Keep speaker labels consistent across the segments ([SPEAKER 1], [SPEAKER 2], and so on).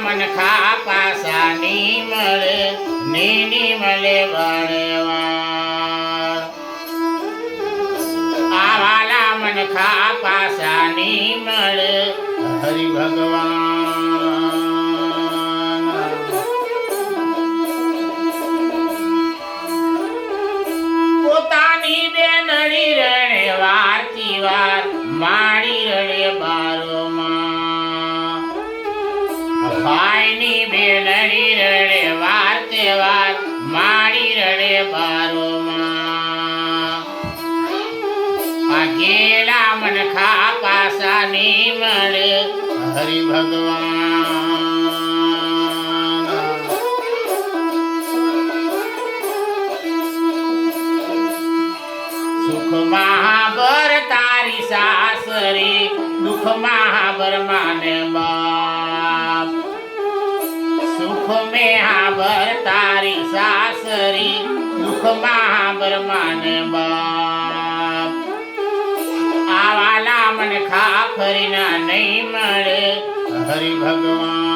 [SPEAKER 1] મનખા પાસા ની મળે વળેવાર આવાલા મનખા પાસા ની મળે હરિ ભગવાન પોતાની બેનડી રણે વારતી વાર માડી રડે બારોમાં ભાઈની બેનડી રડે વાર તહેવાર માડી રડે બારોમાં આ ગેલા મનખા પાસા ની મળે હરિ ભગવાન સુખ મહાબર તારી સાસરી દુઃખ મહાબર માને બાપ સુખ મહાબર તારી સાસરી દુઃખ મહાબર માને બાપ આવાલા મનખા ફરીના નહીં મળે હરિ ભગવાન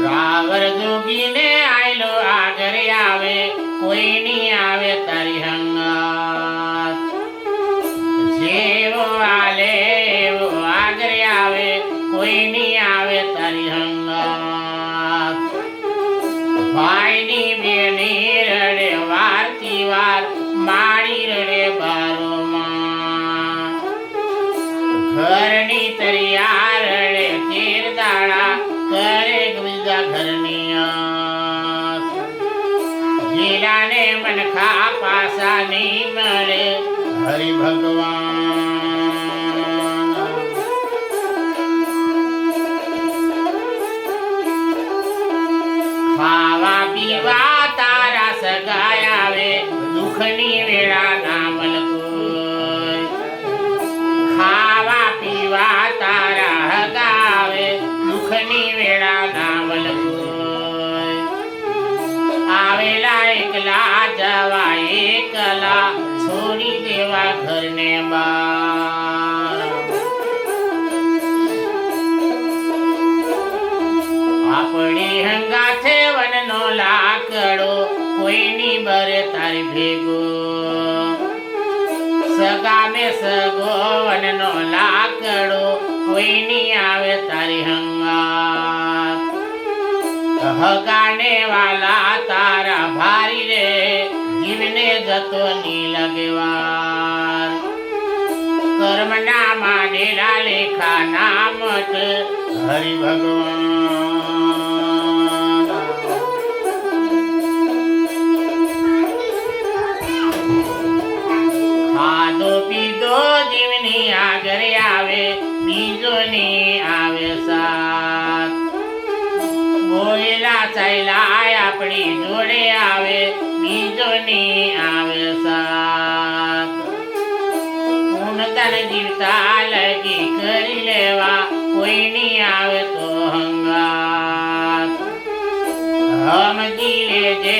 [SPEAKER 1] રાવર જોગીને આયલો આગળ આવે કોઈ ની આવે તારી હંગાત જેવો આલે એવો આગળ આવે કોઈ ની આવે તારી હંગાત ભાઈની બેની રડે વારતી વાર માડી રડે બારોમાં ઘરની તરિયા રડે તેર દાડા કરે બીજા ઘરની ગીલાને મનખા પાસા ની મળે હરિ ભગવાન ખાવા પીવા તારા સગાય આવે દુઃખની વેળા ના મલકોય ખાવા પીવા તારા હગાવે દુઃખની વેળા ના મલકોય આવેલા એકલા જવા એકલા છોડી દેવા ઘરને બાર આપણી હંગાથે વનનો લાકડો કોઈની બરે તારી ભેગો સગા મે સગો વનનો લાકડો કોઈની આવે તારી હંગાત હગાને વાલા તારા ભારી રે જીવને જતો ની લગેવાર કર્મના માંડેલા લેખા નામત હરિ ભગવાન ખાધો પીધો જીવની આગળ આવે બીજો ની આવે સાથ બોયલા ચાલ્યા આપણી જોડે આવે બીજો ની આવે સાથ પૂનતન જીવતા લગી કરી લેવા કોઈ ની આવે તો હંગાત સમજી લેજે